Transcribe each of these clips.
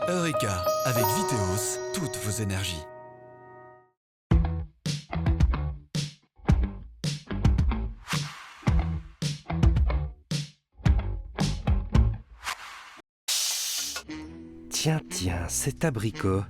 Eureka, avec Viteos, toutes vos énergies. Tiens, cet abricot,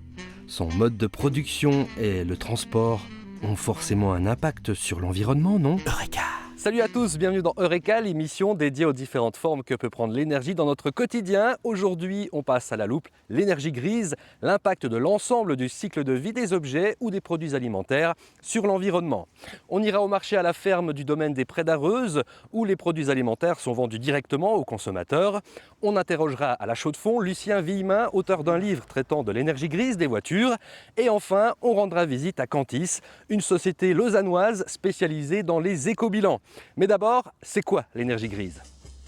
son mode de production et le transport ont forcément un impact sur l'environnement, non? Eureka! Salut à tous, bienvenue dans Eureka, l'émission dédiée aux différentes formes que peut prendre l'énergie dans notre quotidien. Aujourd'hui, on passe à la loupe l'énergie grise, l'impact de l'ensemble du cycle de vie des objets ou des produits alimentaires sur l'environnement. On ira au marché à la ferme du domaine des Prés d'Areuze, où les produits alimentaires sont vendus directement aux consommateurs. On interrogera à la Chaux-de-Fonds Lucien Villemin, auteur d'un livre traitant de l'énergie grise des voitures. Et enfin, on rendra visite à Cantis, une société lausannoise spécialisée dans les éco-bilans. Mais d'abord, c'est quoi l'énergie grise ?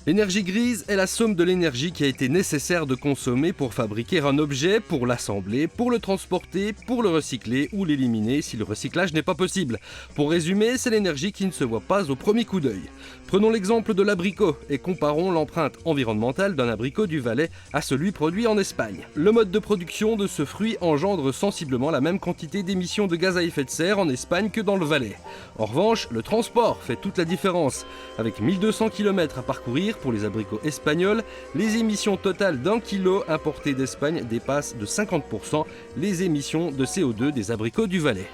L'énergie grise est la somme de l'énergie qui a été nécessaire de consommer pour fabriquer un objet, pour l'assembler, pour le transporter, pour le recycler ou l'éliminer si le recyclage n'est pas possible. Pour résumer, c'est l'énergie qui ne se voit pas au premier coup d'œil. Prenons l'exemple de l'abricot et comparons l'empreinte environnementale d'un abricot du Valais à celui produit en Espagne. Le mode de production de ce fruit engendre sensiblement la même quantité d'émissions de gaz à effet de serre en Espagne que dans le Valais. En revanche, le transport fait toute la différence. Avec 1200 km à parcourir pour les abricots espagnols, les émissions totales d'un kilo importé d'Espagne dépassent de 50% les émissions de CO2 des abricots du Valais.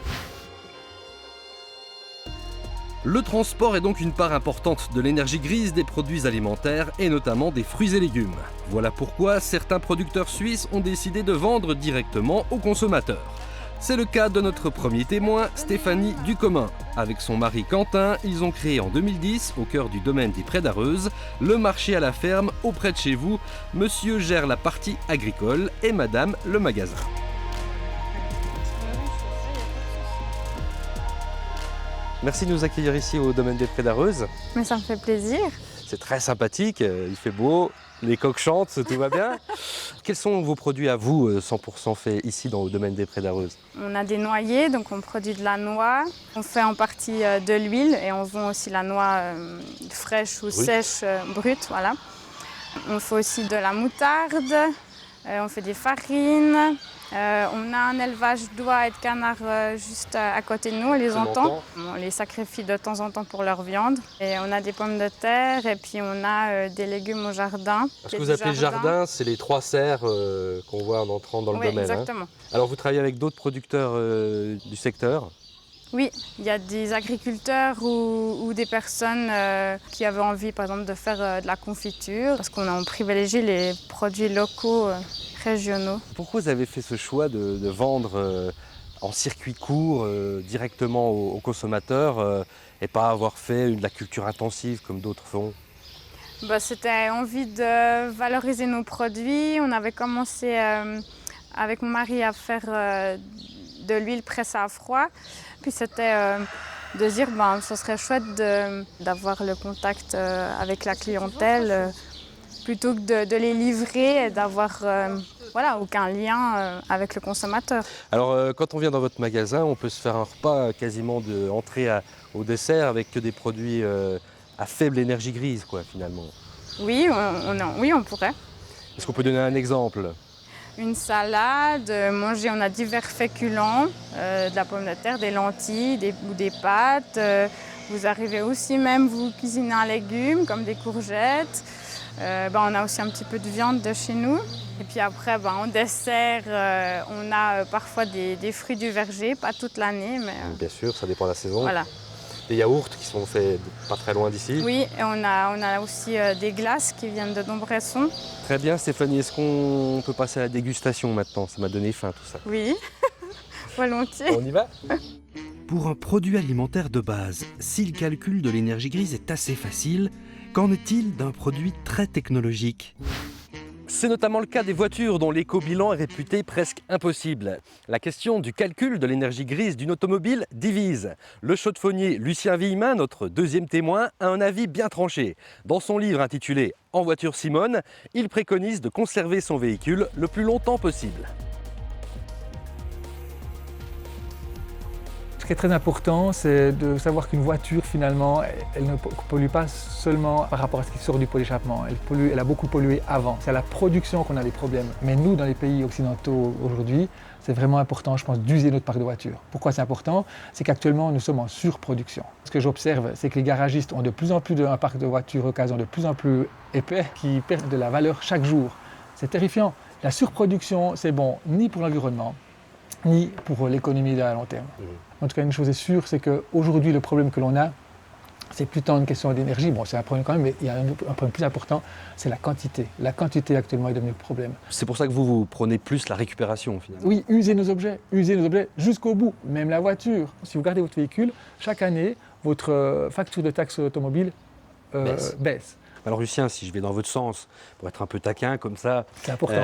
Le transport est donc une part importante de l'énergie grise des produits alimentaires et notamment des fruits et légumes. Voilà pourquoi certains producteurs suisses ont décidé de vendre directement aux consommateurs. C'est le cas de notre premier témoin, Stéphanie Ducommun. Avec son mari Quentin, ils ont créé en 2010, au cœur du domaine des Prés d'Areuze, le marché à la ferme auprès de chez vous. Monsieur gère la partie agricole et madame le magasin. Merci de nous accueillir ici au domaine des Prés d'Areuze. Mais ça me fait plaisir. C'est très sympathique, il fait beau, les coqs chantent, tout va bien. Quels sont vos produits à vous, 100% faits ici dans le domaine des Prés d'Areuze? On a des noyers, donc on produit de la noix. On fait en partie de l'huile et on vend aussi la noix fraîche ou sèche, brute, voilà. On fait aussi de la moutarde, on fait des farines. On a un élevage d'oies et de canards juste à côté de nous, on les entend. On les sacrifie de temps en temps pour leur viande. Et on a des pommes de terre et puis on a des légumes au jardin. Ce que vous appelez jardin, c'est les 3 serres qu'on voit en entrant dans le domaine. Exactement. Alors vous travaillez avec d'autres producteurs du secteur? Oui, il y a des agriculteurs ou des personnes qui avaient envie par exemple de faire de la confiture parce qu'on privilégie les produits locaux. Régionaux. Pourquoi vous avez fait ce choix de vendre en circuit court directement aux consommateurs et pas avoir fait de la culture intensive comme d'autres font? C'était envie de valoriser nos produits. On avait commencé avec mon mari à faire de l'huile pressée à froid. Puis c'était de dire ce serait chouette d'avoir le contact avec la clientèle plutôt que de les livrer et d'avoir aucun lien avec le consommateur. Alors quand on vient dans votre magasin, on peut se faire un repas quasiment de entrée au dessert avec que des produits à faible énergie grise finalement. Oui, on pourrait. Est-ce qu'on peut donner un exemple? Une salade, on a divers féculents, de la pomme de terre, des lentilles ou des pâtes. Vous arrivez aussi même vous cuisiner un légume comme des courgettes. On a aussi un petit peu de viande de chez nous. Et puis après, en dessert, on a parfois des fruits du verger, pas toute l'année. Mais bien sûr, ça dépend de la saison. Voilà. Des yaourts qui sont faits pas très loin d'ici. Oui, et on a aussi des glaces qui viennent de Dombresson. Très bien Stéphanie, est-ce qu'on peut passer à la dégustation maintenant? Ça m'a donné faim tout ça. Oui, volontiers. On y va? Pour un produit alimentaire de base, si le calcul de l'énergie grise est assez facile, qu'en est-il d'un produit très technologique ? C'est notamment le cas des voitures dont l'éco-bilan est réputé presque impossible. La question du calcul de l'énergie grise d'une automobile divise. Le chaux-de-fonnier Lucien Villemin, notre deuxième témoin, a un avis bien tranché. Dans son livre intitulé « En voiture Simone », il préconise de conserver son véhicule le plus longtemps possible. Ce qui est très important, c'est de savoir qu'une voiture, finalement, elle ne pollue pas seulement par rapport à ce qui sort du pot d'échappement. Elle a beaucoup pollué avant. C'est à la production qu'on a des problèmes. Mais nous, dans les pays occidentaux aujourd'hui, c'est vraiment important, je pense, d'user notre parc de voitures. Pourquoi c'est important? C'est qu'actuellement, nous sommes en surproduction. Ce que j'observe, c'est que les garagistes ont de plus en plus un parc de voitures occasion de plus en plus épais qui perdent de la valeur chaque jour. C'est terrifiant. La surproduction, c'est bon ni pour l'environnement, ni pour l'économie à long terme. En tout cas, une chose est sûre, c'est qu'aujourd'hui, le problème que l'on a, c'est plus tant une question d'énergie. Bon, c'est un problème quand même, mais il y a un problème plus important, c'est la quantité. La quantité actuellement est devenue le problème. C'est pour ça que vous prenez plus la récupération finalement. Oui, user nos objets jusqu'au bout, même la voiture. Si vous gardez votre véhicule, chaque année, votre facture de taxe automobile baisse. Alors Lucien, si je vais dans votre sens, pour être un peu taquin comme ça, c'est important,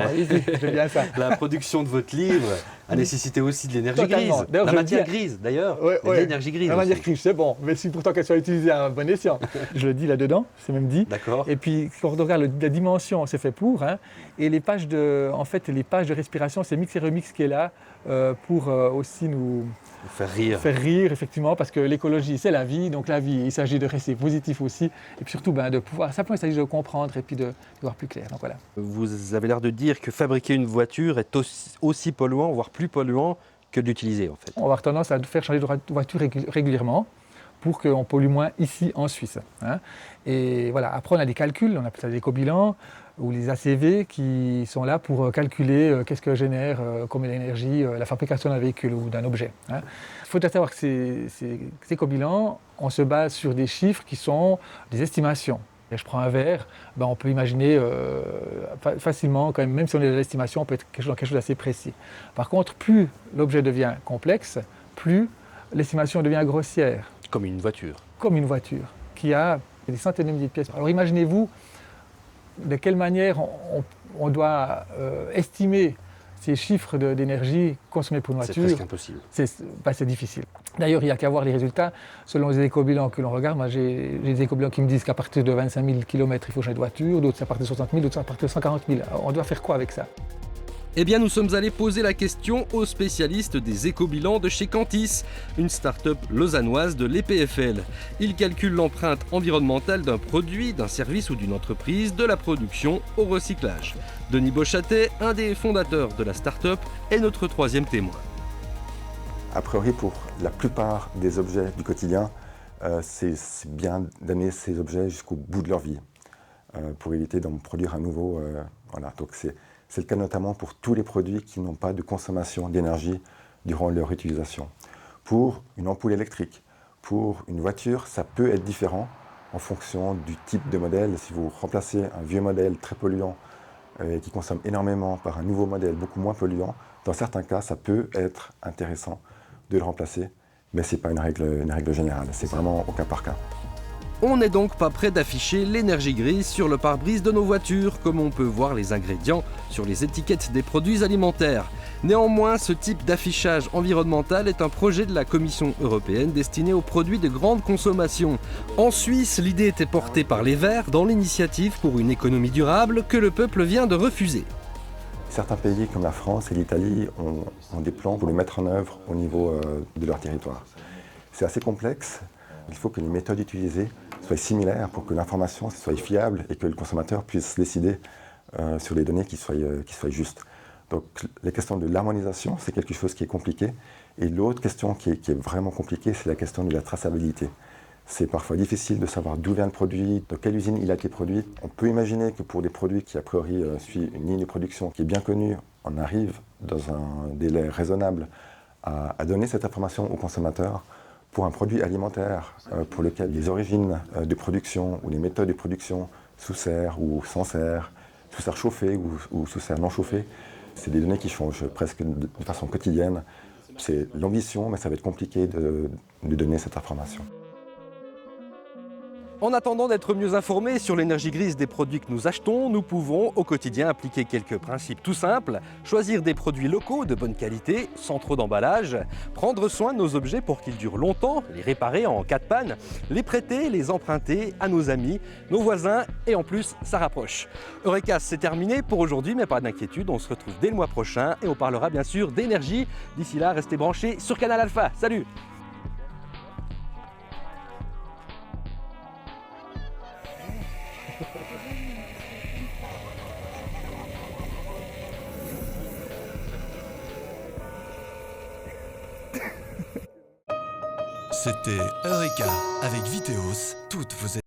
j'aime bien ça. La production de votre livre a nécessité aussi de l'énergie Totalement. grise. D'ailleurs, La je le matière dis- grise d'ailleurs, Ouais, il y a de l'énergie grise La matière aussi. grise, c'est bon, mais si pourtant qu'elle soit utilisée à un bon escient. Je le dis là-dedans, c'est même dit. D'accord. Et puis, quand on regarde la dimension, c'est fait pour. Hein, et les pages de respiration, c'est Mix et Remix qui est là pour aussi nous Faire rire. faire rire, effectivement, parce que l'écologie, c'est la vie. Donc la vie, il s'agit de rester positif aussi. Et puis surtout, de pouvoir, simplement, il s'agit de comprendre et puis de voir plus clair. Donc voilà. Vous avez l'air de dire que fabriquer une voiture est aussi polluant, voire plus polluant que d'utiliser en fait. On va avoir tendance à faire changer de voiture régulièrement pour qu'on pollue moins ici en Suisse. Hein. Et voilà, après on a des calculs, on appelle ça des éco-bilans ou les ACV qui sont là pour calculer qu'est-ce que génère comme énergie la fabrication d'un véhicule ou d'un objet. Hein. Il faut savoir que ces éco-bilans, on se base sur des chiffres qui sont des estimations. Et je prends un verre, on peut imaginer facilement, quand même si on est dans l'estimation, on peut être dans quelque chose d'assez précis. Par contre, plus l'objet devient complexe, plus l'estimation devient grossière. Comme une voiture. Comme une voiture, qui a des centaines de milliers de pièces. Alors imaginez-vous de quelle manière on doit estimer ces chiffres d'énergie consommés pour une C'est voiture. presque impossible. C'est difficile. D'ailleurs, il n'y a qu'à voir les résultats. Selon les éco-bilans que l'on regarde, moi j'ai des éco-bilans qui me disent qu'à partir de 25 000 km, il faut changer de voiture, d'autres à partir de 60 000, d'autres à partir de 140 000. Alors, on doit faire quoi avec ça? Eh bien, nous sommes allés poser la question aux spécialistes des éco-bilans de chez Cantis, une start-up lausannoise de l'EPFL. Ils calculent l'empreinte environnementale d'un produit, d'un service ou d'une entreprise, de la production au recyclage. Denis Beauchâtet, un des fondateurs de la start-up, est notre troisième témoin. A priori, pour la plupart des objets du quotidien, c'est bien d'amener ces objets jusqu'au bout de leur vie pour éviter d'en produire à nouveau. Voilà. Donc c'est le cas notamment pour tous les produits qui n'ont pas de consommation d'énergie durant leur utilisation. Pour une ampoule électrique, pour une voiture, ça peut être différent en fonction du type de modèle. Si vous remplacez un vieux modèle très polluant qui consomme énormément par un nouveau modèle beaucoup moins polluant, dans certains cas, ça peut être intéressant de le remplacer, mais ce n'est pas une règle générale, c'est vraiment au cas par cas. On n'est donc pas prêt d'afficher l'énergie grise sur le pare-brise de nos voitures, comme on peut voir les ingrédients sur les étiquettes des produits alimentaires. Néanmoins, ce type d'affichage environnemental est un projet de la Commission européenne destiné aux produits de grande consommation. En Suisse, l'idée était portée par les Verts dans l'initiative pour une économie durable que le peuple vient de refuser. Certains pays comme la France et l'Italie ont des plans pour les mettre en œuvre au niveau de leur territoire. C'est assez complexe. Il faut que les méthodes utilisées soient similaires pour que l'information soit fiable et que le consommateur puisse décider sur les données qui soient justes. Donc la question de l'harmonisation, c'est quelque chose qui est compliqué. Et l'autre question qui est vraiment compliquée, c'est la question de la traçabilité. C'est parfois difficile de savoir d'où vient le produit, de quelle usine il a été produit. On peut imaginer que pour des produits qui a priori suivent une ligne de production qui est bien connue, on arrive dans un délai raisonnable à donner cette information aux consommateurs. Pour un produit alimentaire pour lequel les origines de production ou les méthodes de production sous serre ou sans serre, sous serre chauffée ou sous serre non chauffée, c'est des données qui changent presque de façon quotidienne. C'est l'ambition, mais ça va être compliqué de donner cette information. En attendant d'être mieux informés sur l'énergie grise des produits que nous achetons, nous pouvons au quotidien appliquer quelques principes tout simples, choisir des produits locaux de bonne qualité, sans trop d'emballage, prendre soin de nos objets pour qu'ils durent longtemps, les réparer en cas de panne, les prêter, les emprunter à nos amis, nos voisins et en plus ça rapproche. Eureka, c'est terminé pour aujourd'hui, mais pas d'inquiétude, on se retrouve dès le mois prochain et on parlera bien sûr d'énergie. D'ici là, restez branchés sur Canal Alpha. Salut! C'était Eureka avec Viteos, toutes vos